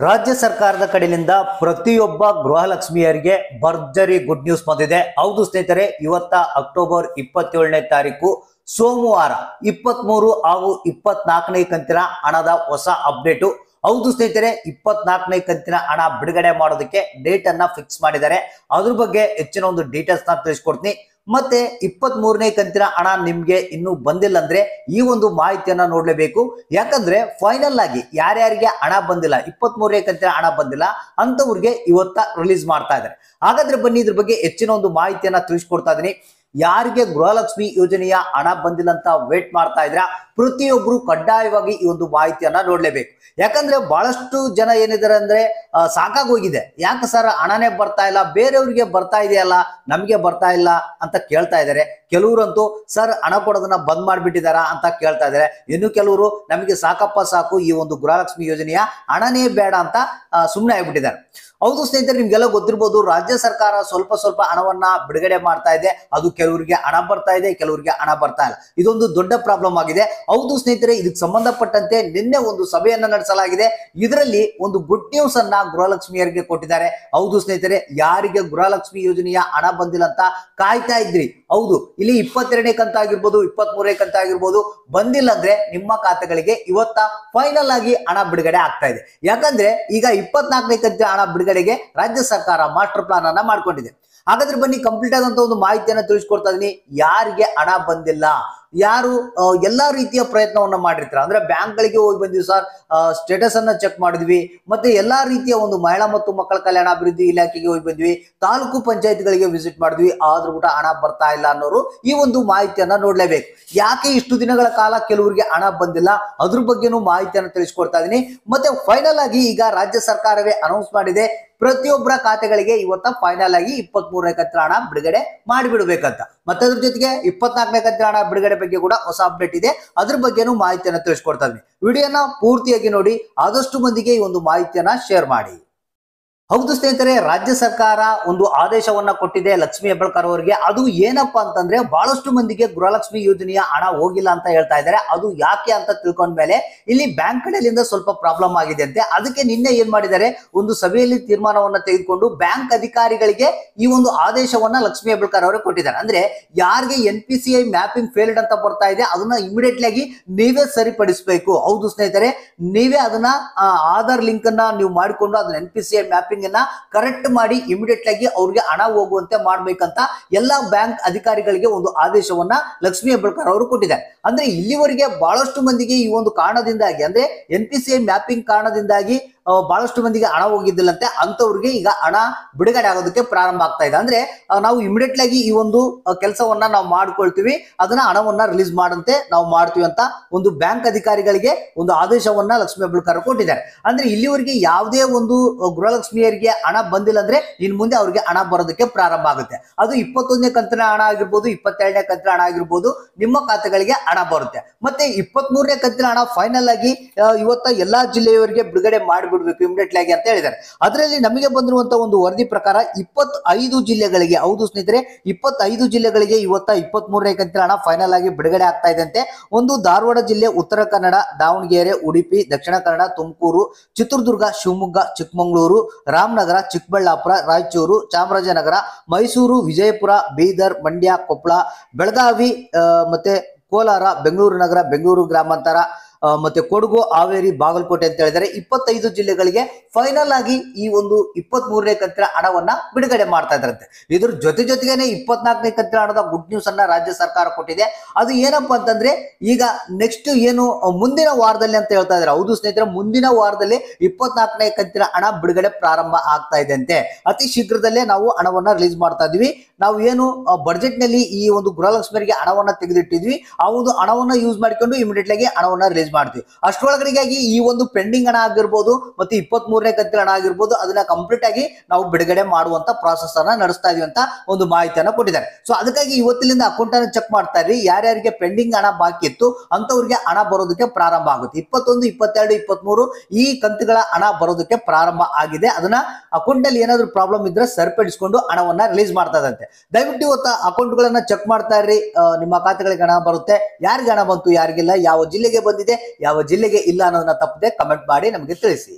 ರಾಜ್ಯ ಸರ್ಕಾರದ ಕಡೆಯಿಂದ ಪ್ರತಿಯೊಬ್ಬ ಗೃಹಲಕ್ಷ್ಮಿಯರಿಗೆ ಭರ್ಜರಿ ಗುಡ್ ನ್ಯೂಸ್ ಬಂದಿದೆ. ಹೌದು ಸ್ನೇಹಿತರೆ, ಇವತ್ತ ಅಕ್ಟೋಬರ್ 27ನೇ ತಾರೀಕು ಸೋಮವಾರ 23 ಹಾಗೂ 24ನೇ ಕಂತಿನ ಹಣದ ಹೊಸ ಅಪ್ಡೇಟು. ಹೌದು ಸ್ನೇಹಿತರೆ, 24ನೇ ಕಂತಿನ ಹಣ ಬಿಡುಗಡೆ ಮಾಡೋದಕ್ಕೆ ಡೇಟ್ ಅನ್ನ ಫಿಕ್ಸ್ ಮಾಡಿದ್ದಾರೆ. ಅದ್ರ ಬಗ್ಗೆ ಹೆಚ್ಚಿನ ಒಂದು ಡೀಟೇಲ್ಸ್ ನ ತಿಳಿಸ್ಕೊಡ್ತೀನಿ. ಮತ್ತೆ 23ನೇ ಕಂತಿನ ಹಣ ನಿಮ್ಗೆ ಇನ್ನೂ ಬಂದಿಲ್ಲ ಅಂದ್ರೆ ಈ ಒಂದು ಮಾಹಿತಿಯನ್ನ ನೋಡ್ಲೇಬೇಕು. ಯಾಕಂದ್ರೆ ಫೈನಲ್ ಆಗಿ ಯಾರ್ಯಾರಿಗೆ ಹಣ ಬಂದಿಲ್ಲ, 23ನೇ ಕಂತಿನ ಹಣ ಬಂದಿಲ್ಲ ಅಂತವ್ರಿಗೆ ಇವತ್ತ ರಿಲೀಸ್ ಮಾಡ್ತಾ ಇದ್ದಾರೆ. ಹಾಗಾದ್ರೆ ಬನ್ನಿ ಇದ್ರ ಬಗ್ಗೆ ಹೆಚ್ಚಿನ ಒಂದು ಮಾಹಿತಿಯನ್ನ ತಿಳಿಸ್ಕೊಡ್ತಾ ಇದೀನಿ. ಯಾರಿಗೆ ಗೃಹಲಕ್ಷ್ಮಿ ಯೋಜನೆಯ ಹಣ ಬಂದಿಲ್ಲ ಅಂತ ವೇಟ್ ಮಾಡ್ತಾ ಇದ್ರ ಪ್ರತಿಯೊಬ್ರು ಕಡ್ಡಾಯವಾಗಿ ಈ ಒಂದು ಮಾಹಿತಿಯನ್ನ ನೋಡ್ಲೇಬೇಕು. ಯಾಕಂದ್ರೆ ಬಹಳಷ್ಟು ಜನ ಏನಿದ್ದಾರೆ ಅಂದ್ರೆ ಸಾಕಾಗೋಗಿದೆ, ಯಾಕೆ ಸರ್ ಹಣನೇ ಬರ್ತಾ ಇಲ್ಲ, ಬೇರೆಯವ್ರಿಗೆ ಬರ್ತಾ ಇದೆಯಲ್ಲ ನಮ್ಗೆ ಬರ್ತಾ ಇಲ್ಲ ಅಂತ ಕೇಳ್ತಾ ಇದ್ದಾರೆ. ಕೆಲವರಂತೂ ಸರ್ ಹಣ ಕೊಡೋದನ್ನ ಬಂದ್ ಮಾಡ್ಬಿಟ್ಟಿದಾರ ಅಂತ ಕೇಳ್ತಾ ಇದ್ದಾರೆ. ಇನ್ನು ಕೆಲವರು ನಮಗೆ ಸಾಕಪ್ಪ ಸಾಕು ಈ ಒಂದು ಗೃಹಲಕ್ಷ್ಮಿ ಯೋಜನೆಯ ಹಣನೇ ಬೇಡ ಅಂತ ಸುಮ್ಮನೆ ಆಗ್ಬಿಟ್ಟಿದ್ದಾರೆ. ಹೌದು ಸ್ನೇಹಿತರೆ, ನಿಮ್ಗೆಲ್ಲ ಗೊತ್ತಿರ್ಬೋದು, ರಾಜ್ಯ ಸರ್ಕಾರ ಸ್ವಲ್ಪ ಹಣವನ್ನ ಬಿಡುಗಡೆ ಮಾಡ್ತಾ ಇದೆ. ಅದು ಕೆಲವರಿಗೆ ಹಣ ಬರ್ತಾ ಇದೆ, ಕೆಲವರಿಗೆ ಹಣ ಬರ್ತಾ ಇಲ್ಲ. ಇದೊಂದು ದೊಡ್ಡ ಪ್ರಾಬ್ಲಮ್ ಆಗಿದೆ. ಹೌದು ಸ್ನೇಹಿತರೆ, ಇದಕ್ಕೆ ಸಂಬಂಧಪಟ್ಟಂತೆ ನಿನ್ನೆ ಒಂದು ಸಭೆಯನ್ನ ನಡೆಸಲಾಗಿದೆ. ಇದರಲ್ಲಿ ಒಂದು ಗುಡ್ ನ್ಯೂಸ್ ಅನ್ನ ಗೃಹಲಕ್ಷ್ಮಿಯರಿಗೆ ಕೊಟ್ಟಿದ್ದಾರೆ. ಹೌದು ಸ್ನೇಹಿತರೆ, ಯಾರಿಗೆ ಗೃಹಲಕ್ಷ್ಮಿ ಯೋಜನೆಯ ಹಣ ಬಂದಿಲ್ಲ ಅಂತ ಕಾಯ್ತಾ ಇದ್ರಿ, ಹೌದು ಇಲ್ಲಿ 22ನೇ ಕಂತ ಆಗಿರ್ಬೋದು, 23ನೇ ಕಂತ ಆಗಿರ್ಬೋದು, ಬಂದಿಲ್ಲ ಅಂದ್ರೆ ನಿಮ್ಮ ಖಾತೆಗಳಿಗೆ ಇವತ್ತ ಫೈನಲ್ ಆಗಿ ಹಣ ಬಿಡುಗಡೆ ಆಗ್ತಾ ಇದೆ. ಯಾಕಂದ್ರೆ ಈಗ 24ನೇ ಕಂತಿನ ಹಣ ಬಿಡುಗಡೆಗೆ ರಾಜ್ಯ ಸರ್ಕಾರ ಮಾಸ್ಟರ್ ಪ್ಲಾನ್ ಅನ್ನ ಮಾಡ್ಕೊಂಡಿದೆ. ಹಾಗಾದ್ರೆ ಬನ್ನಿ ಕಂಪ್ಲೀಟ್ ಆದಂತ ಒಂದು ಮಾಹಿತಿಯನ್ನ ತಿಳಿಸ್ಕೊಡ್ತಾ ಇದೀನಿ. ಯಾರಿಗೆ ಹಣ ಬಂದಿಲ್ಲ, ಯಾರು ಎಲ್ಲಾ ರೀತಿಯ ಪ್ರಯತ್ನವನ್ನ ಮಾಡಿರ್ತಾರೆ ಅಂದ್ರೆ ಬ್ಯಾಂಕ್ ಗಳಿಗೆ ಹೋಗಿ ಬಂದಿವಿ ಸರ್, ಸ್ಟೇಟಸ್ ಅನ್ನ ಚೆಕ್ ಮಾಡಿದ್ವಿ, ಮತ್ತೆ ಎಲ್ಲಾ ರೀತಿಯ ಒಂದು ಮಹಿಳಾ ಮತ್ತು ಮಕ್ಕಳ ಕಲ್ಯಾಣ ಅಭಿವೃದ್ಧಿ ಇಲಾಖೆಗೆ ಹೋಗಿ ಬಂದ್ವಿ, ತಾಲೂಕು ಪಂಚಾಯತ್ಗಳಿಗೆ ವಿಸಿಟ್ ಮಾಡಿದ್ವಿ, ಆದ್ರೂ ಕೂಡ ಹಣ ಬರ್ತಾ ಇಲ್ಲ ಅನ್ನೋರು ಈ ಒಂದು ಮಾಹಿತಿಯನ್ನ ನೋಡ್ಲೇಬೇಕು. ಯಾಕೆ ಇಷ್ಟು ದಿನಗಳ ಕಾಲ ಕೆಲವರಿಗೆ ಹಣ ಬಂದಿಲ್ಲ ಅದ್ರ ಬಗ್ಗೆನೂ ಮಾಹಿತಿಯನ್ನ ತಿಳಿಸ್ಕೊಡ್ತಾ ಇದೀನಿ. ಮತ್ತೆ ಫೈನಲ್ ಆಗಿ ಈಗ ರಾಜ್ಯ ಸರ್ಕಾರವೇ ಅನೌನ್ಸ್ ಮಾಡಿದೆ, ಪ್ರತಿಯೊಬ್ಬರ ಖಾತೆಗಳಿಗೆ ಇವತ್ತ ಫೈನಲ್ ಆಗಿ 23ನೇ ಕಂತಿನ ಹಣ ಬಿಡುಗಡೆ ಮಾಡಿಬಿಡ್ಬೇಕಂತ. ಮತ್ತೆ ಅದ್ರ ಜೊತೆಗೆ 24ನೇ ಕಂತಿನ ಹಣ ಬಿಡುಗಡೆ ಬಗ್ಗೆ ಕೂಡ ಹೊಸ ಅಪ್ಡೇಟ್ ಇದೆ, ಅದ್ರ ಬಗ್ಗೆನೂ ಮಾಹಿತಿಯನ್ನ ತಿಳಿಸ್ಕೊಡ್ತಾ ಇದೀನಿ. ವಿಡಿಯೋನ ಪೂರ್ತಿಯಾಗಿ ನೋಡಿ, ಆದಷ್ಟು ಮಂದಿಗೆ ಈ ಒಂದು ಮಾಹಿತಿಯನ್ನ ಶೇರ್ ಮಾಡಿ. ಹೌದು ಸ್ನೇಹಿತರೆ, ರಾಜ್ಯ ಸರ್ಕಾರ ಒಂದು ಆದೇಶವನ್ನ ಕೊಟ್ಟಿದೆ ಲಕ್ಷ್ಮೀ ಹೆಬ್ಬಾಳ್ಕರ್ ಅವರಿಗೆ. ಅದು ಏನಪ್ಪಾ ಅಂತಂದ್ರೆ, ಬಹಳಷ್ಟು ಮಂದಿಗೆ ಗೃಹಲಕ್ಷ್ಮಿ ಯೋಜನೆಯ ಹಣ ಹೋಗಿಲ್ಲ ಅಂತ ಹೇಳ್ತಾ ಇದ್ದಾರೆ. ಅದು ಯಾಕೆ ಅಂತ ತಿಳ್ಕೊಂಡ್ಮೇಲೆ ಇಲ್ಲಿ ಬ್ಯಾಂಕ್ ಕಡೆಯಿಂದ ಸ್ವಲ್ಪ ಪ್ರಾಬ್ಲಮ್ ಆಗಿದೆ ಅಂತೆ. ಅದಕ್ಕೆ ನಿನ್ನೆ ಏನ್ ಮಾಡಿದ್ದಾರೆ, ಒಂದು ಸಭೆಯಲ್ಲಿ ತೀರ್ಮಾನವನ್ನ ತೆಗೆದುಕೊಂಡು ಬ್ಯಾಂಕ್ ಅಧಿಕಾರಿಗಳಿಗೆ ಈ ಒಂದು ಆದೇಶವನ್ನ ಲಕ್ಷ್ಮೀ ಹೆಬ್ಬಾಳ್ಕರ್ ಅವರೇ ಕೊಟ್ಟಿದ್ದಾರೆ. ಅಂದ್ರೆ ಯಾರಿಗೆ NPCI ಮ್ಯಾಪಿಂಗ್ ಫೇಲ್ಡ್ ಅಂತ ಬರ್ತಾ ಇದೆ ಅದನ್ನ ಇಮಿಡಿಯೇಟ್ಲಿ ಆಗಿ ನೀವೇ ಸರಿಪಡಿಸಬೇಕು. ಹೌದು ಸ್ನೇಹಿತರೆ, ನೀವೇ ಅದನ್ನ ಆಧಾರ್ ಲಿಂಕ್ ಅನ್ನ ನೀವು ಮಾಡಿಕೊಂಡು ಅದನ್ನ NPCI ಮ್ಯಾಪಿಂಗ್ ಕರೆಕ್ಟ್ ಮಾಡಿ ಇಮಿಡಿಯೇಟ್ ಆಗಿ ಅವ್ರಿಗೆ ಹಣ ಹೋಗುವಂತೆ ಮಾಡ್ಬೇಕಂತ ಎಲ್ಲಾ ಬ್ಯಾಂಕ್ ಅಧಿಕಾರಿಗಳಿಗೆ ಒಂದು ಆದೇಶವನ್ನ ಲಕ್ಷ್ಮೀ ಹೆಬ್ಬಾಳ್ಕರ್ ಅವರು ಕೊಟ್ಟಿದ್ದಾರೆ. ಅಂದ್ರೆ ಇಲ್ಲಿವರೆಗೆ ಬಹಳಷ್ಟು ಮಂದಿಗೆ ಈ ಒಂದು ಕಾರಣದಿಂದಾಗಿ ಅಂದ್ರೆ NPCI ಮ್ಯಾಪಿಂಗ್ ಕಾರಣದಿಂದಾಗಿ ಬಹಳಷ್ಟು ಮಂದಿಗೆ ಹಣ ಹೋಗಿದ್ದಿಲ್ಲಂತೆ. ಅಂತವ್ರಿಗೆ ಈಗ ಹಣ ಬಿಡುಗಡೆ ಆಗೋದಕ್ಕೆ ಪ್ರಾರಂಭ ಆಗ್ತಾ ಇದೆ. ಅಂದ್ರೆ ನಾವು ಇಮಿಡಿಯೇಟ್ಲಿ ಆಗಿ ಈ ಒಂದು ಕೆಲಸವನ್ನ ನಾವು ಮಾಡ್ಕೊಳ್ತೀವಿ, ಅದನ್ನ ಹಣವನ್ನ ರಿಲೀಸ್ ಮಾಡಂತೆ ನಾವು ಮಾಡ್ತೀವಿ ಅಂತ ಒಂದು ಬ್ಯಾಂಕ್ ಅಧಿಕಾರಿಗಳಿಗೆ ಒಂದು ಆದೇಶವನ್ನ ಲಕ್ಷ್ಮೀ ಹೆಬ್ಬಾಳ್ಕರ್ ಕೊಟ್ಟಿದ್ದಾರೆ. ಅಂದ್ರೆ ಇಲ್ಲಿವರೆಗೆ ಯಾವುದೇ ಒಂದು ಗೃಹಲಕ್ಷ್ಮಿಯರಿಗೆ ಹಣ ಬಂದಿಲ್ಲ ಅಂದ್ರೆ ಇನ್ ಮುಂದೆ ಅವ್ರಿಗೆ ಹಣ ಬರೋದಕ್ಕೆ ಪ್ರಾರಂಭ ಆಗುತ್ತೆ. ಅದು 21ನೇ ಕಂತಿನ ಹಣ ಆಗಿರ್ಬೋದು, 22ನೇ ಕಂತಿನ ಹಣ ಆಗಿರ್ಬೋದು, ನಿಮ್ಮ ಖಾತೆಗಳಿಗೆ ಹಣ ಬರುತ್ತೆ. ಮತ್ತೆ 23ನೇ ಕಂತಿನ ಹಣ ಫೈನಲ್ ಆಗಿ ಇವತ್ತ ಎಲ್ಲಾ ಜಿಲ್ಲೆಯವರಿಗೆ ಬಿಡುಗಡೆ ಮಾಡಿ ಬಿಡ್ಬೇಕು ಇಮಿಡಿಯೇಟ್ಲಿ ಆಗಿ ಅಂತ ಹೇಳಿದ್ದಾರೆ. ಅದರಲ್ಲಿ ನಮಗೆ ಬಂದಿರುವಂತಹ ಒಂದು ವರದಿ ಪ್ರಕಾರ 25 ಜಿಲ್ಲೆಗಳಿಗೆ, ಹೌದು ಸ್ನೇಹಿತರೆ 25 ಜಿಲ್ಲೆಗಳಿಗೆ ಇವತ್ತ 23ನೇ ಕಂತಿನ ಹಣ ಫೈನಲ್ ಆಗಿ ಬಿಡುಗಡೆ ಆಗ್ತಾ ಇದೆ ಅಂತೆ. ಒಂದು ಧಾರವಾಡ ಜಿಲ್ಲೆ, ಉತ್ತರ ಕನ್ನಡ, ದಾವಣಗೆರೆ, ಉಡುಪಿ, ದಕ್ಷಿಣ ಕನ್ನಡ, ತುಮಕೂರು, ಚಿತ್ರದುರ್ಗ, ಶಿವಮೊಗ್ಗ, ಚಿಕ್ಕಮಗಳೂರು, ರಾಮನಗರ, ಚಿಕ್ಕಬಳ್ಳಾಪುರ, ರಾಯಚೂರು, ಚಾಮರಾಜನಗರ, ಮೈಸೂರು, ವಿಜಯಪುರ, ಬೀದರ್, ಮಂಡ್ಯ, ಕೊಪ್ಪಳ, ಬೆಳಗಾವಿ, ಮತ್ತೆ ಕೋಲಾರ, ಬೆಂಗಳೂರು ನಗರ, ಬೆಂಗಳೂರು ಗ್ರಾಮಾಂತರ, ಮತ್ತೆ ಕೊಡಗು, ಹಾವೇರಿ, ಬಾಗಲಕೋಟೆ ಅಂತ ಹೇಳಿದರೆ 25 ಜಿಲ್ಲೆಗಳಿಗೆ ಫೈನಲ್ ಆಗಿ ಈ ಒಂದು 23ನೇ ಕಂತಿನ ಹಣವನ್ನ ಬಿಡುಗಡೆ ಮಾಡ್ತಾ ಇದ್ರಂತೆ. ಇದ್ರ ಜೊತೆಗೇನೆ 24ನೇ ಕಂತಿನ ಹಣದ ಗುಡ್ ನ್ಯೂಸ್ ಅನ್ನ ರಾಜ್ಯ ಸರ್ಕಾರ ಕೊಟ್ಟಿದೆ. ಅದು ಏನಪ್ಪಾ ಅಂತಂದ್ರೆ, ಈಗ ನೆಕ್ಸ್ಟ್ ಏನು ಮುಂದಿನ ವಾರದಲ್ಲಿ ಅಂತ ಹೇಳ್ತಾ ಇದ್ದಾರೆ. ಹೌದು ಸ್ನೇಹಿತರೆ, ಮುಂದಿನ ವಾರದಲ್ಲಿ 24ನೇ ಕಂತಿನ ಹಣ ಬಿಡುಗಡೆ ಪ್ರಾರಂಭ ಆಗ್ತಾ ಇದೆ ಅಂತೆ. ಅತಿ ಶೀಘ್ರದಲ್ಲೇ ನಾವು ಹಣವನ್ನ ರಿಲೀಸ್ ಮಾಡ್ತಾ ಇದೀವಿ. ನಾವು ಏನು ಬಡ್ಜೆಟ್ ನಲ್ಲಿ ಈ ಒಂದು ಗೃಹಲಕ್ಷ್ಮಿಯರಿಗೆ ಹಣವನ್ನ ತೆಗೆದಿಟ್ಟಿದ್ವಿ, ಆ ಒಂದು ಹಣವನ್ನ ಯೂಸ್ ಮಾಡಿಕೊಂಡು ಇಮಿಡಿಯೇಟ್ ಆಗಿ ಹಣವನ್ನ ರಿಲೀಸ್ ಮಾಡ್ತೀವಿ. ಅಷ್ಟರೊಳಗಡೆಗಾಗಿ ಈ ಒಂದು ಪೆಂಡಿಂಗ್ ಹಣ ಆಗಿರ್ಬೋದು ಮತ್ತೆ 23ನೇ ಕಂತಿನ ಹಣ ಆಗಿರ್ಬೋದು ಅದನ್ನ ಕಂಪ್ಲೀಟ್ ಆಗಿ ನಾವು ಬಿಡುಗಡೆ ಮಾಡುವಂತ ಪ್ರಾಸೆಸ್ ಅನ್ನ ನಡೆಸ್ತಾ ಇದೀವಿ ಅಂತ ಒಂದು ಮಾಹಿತಿಯನ್ನ ಕೊಟ್ಟಿದ್ದಾರೆ. ಸೊ ಅದಕ್ಕಾಗಿ ಇವತ್ತಿನಿಂದ ಅಕೌಂಟ್ ಅನ್ನು ಚೆಕ್ ಮಾಡ್ತಾ ಇರಿ. ಯಾರ್ಯಾರಿಗೆ ಪೆಂಡಿಂಗ್ ಹಣ ಬಾಕಿ ಇತ್ತು ಅಂತವ್ರಿಗೆ ಹಣ ಬರೋದಕ್ಕೆ ಪ್ರಾರಂಭ ಆಗುತ್ತೆ. 21, 22, 23 ಈ ಕಂತುಗಳ ಹಣ ಬರೋದಕ್ಕೆ ಪ್ರಾರಂಭ ಆಗಿದೆ. ಅದನ್ನ ಅಕೌಂಟ್ ಅಲ್ಲಿ ಏನಾದ್ರು ಪ್ರಾಬ್ಲಮ್ ಇದ್ರೆ ಸರಿಪಡಿಸಿಕೊಂಡು ಹಣವನ್ನ ರಿಲೀಸ್ ಮಾಡ್ತಾ ಇದಂತೆ. ದಯವಿಟ್ಟು ಇವತ್ತು ಅಕೌಂಟ್ ಗಳನ್ನ ಚೆಕ್ ಮಾಡ್ತಾ ಇರಿ, ನಿಮ್ಮ ಖಾತೆಗಳಿಗೆ ಹಣ ಬರುತ್ತೆ. ಯಾರಿಗೆ ಹಣ ಬಂತು, ಯಾರಿಗಿಲ್ಲ, ಯಾವ ಜಿಲ್ಲೆಗೆ ಬಂದಿದೆ, ಯಾವ ಜಿಲ್ಲೆಗೆ ಇಲ್ಲ ಅನ್ನೋದನ್ನ ತಪ್ಪದೆ ಕಮೆಂಟ್ ಮಾಡಿ ನಮಗೆ ತಿಳಿಸಿ.